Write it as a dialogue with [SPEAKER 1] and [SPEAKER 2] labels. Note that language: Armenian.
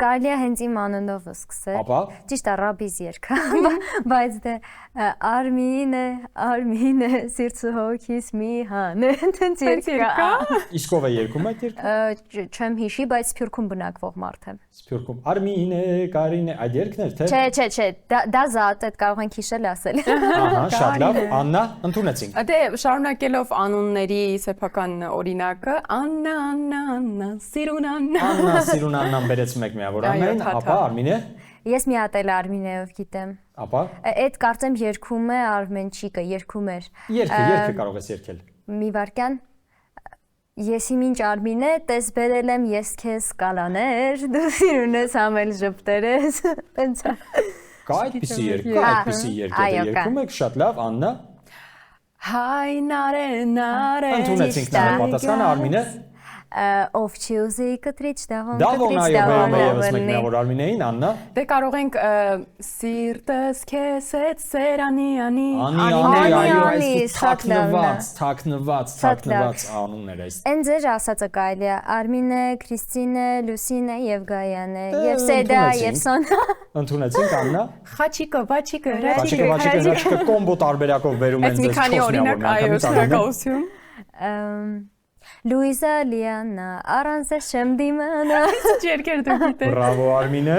[SPEAKER 1] Կարելի է հենց իմ անունով սկսել։
[SPEAKER 2] Ապա
[SPEAKER 1] Ճիշտ է, ռաբիզ երգը, բայց դե Արմինե, սիրտը հոգիս մի հանը, տենց երգ կա։
[SPEAKER 2] իսկ ով է երգում այդ երգը։
[SPEAKER 1] Չեմ հիշի, բայց Սփյուռքում բնակվող մարդ եմ։
[SPEAKER 2] Սփյուռքում Արմինե, Կարինե, այդ երգն էր թե։
[SPEAKER 1] Չէ, դա զատ է, կարող ենք հիշել ասել։
[SPEAKER 2] Ահա, շատ լավ։ Աննա, ընդունեցինք։
[SPEAKER 3] Դե շարունակելով անունների սեփական օրինակը, Աննա, Սիրուն Աննա։
[SPEAKER 2] Աննա, Սիրուն Աննան բերեց մեկ միավոր ամեն, ապա Արմինե,
[SPEAKER 1] Ես մի հատ էլ Արմինեով գիտեմ։
[SPEAKER 2] ապա
[SPEAKER 1] Այդ կարծեմ երգում է Արմենչիկը, երգում էր։
[SPEAKER 2] երգը կարող ես երգել։
[SPEAKER 1] Մի վարքյան Ես իմ ինչ Արմինե, տես բերել եմ ես քեզ կալաներ, դու սիրուն ես համել ժպտեր ես, տենց է։
[SPEAKER 2] Կա այդպիսի երգ, կա այդպիսի երգ, դե երգում եք շատ լավ, Աննա։
[SPEAKER 3] Հայ նարե
[SPEAKER 2] Ընդունեցինք նա պատասխանը Արմինե։
[SPEAKER 1] Ով չի ուզի կտրիչ դաղոն
[SPEAKER 2] Դավոն այո բերում է եւս մեկ միավոր Արմինեին, Աննա։
[SPEAKER 3] Դե կարող ենք սիրտս քեզ հետ սերանի անի
[SPEAKER 2] այո, այս թաքնված անուններ այս։
[SPEAKER 1] Են ձեր ասածը կարելի է Արմինե, Քրիստինե, Լուսինե եւ Գայանե եւ Սեդա եւ Սոնա։
[SPEAKER 2] Ընդունեցինք Աննա։
[SPEAKER 3] Խաչիկը, բաչիկը,
[SPEAKER 2] Հրաչիկը կոմբո տարբերակով վերում են
[SPEAKER 3] Այս մի
[SPEAKER 2] ձեզ
[SPEAKER 3] քանի
[SPEAKER 2] 4
[SPEAKER 3] օրինակ այո, շնորհակալություն։
[SPEAKER 1] Լուիզա Լիանա, առանց չեմ դիմանա։
[SPEAKER 3] Ջերկեր դու գիտես։
[SPEAKER 2] Բրավո Արմինե։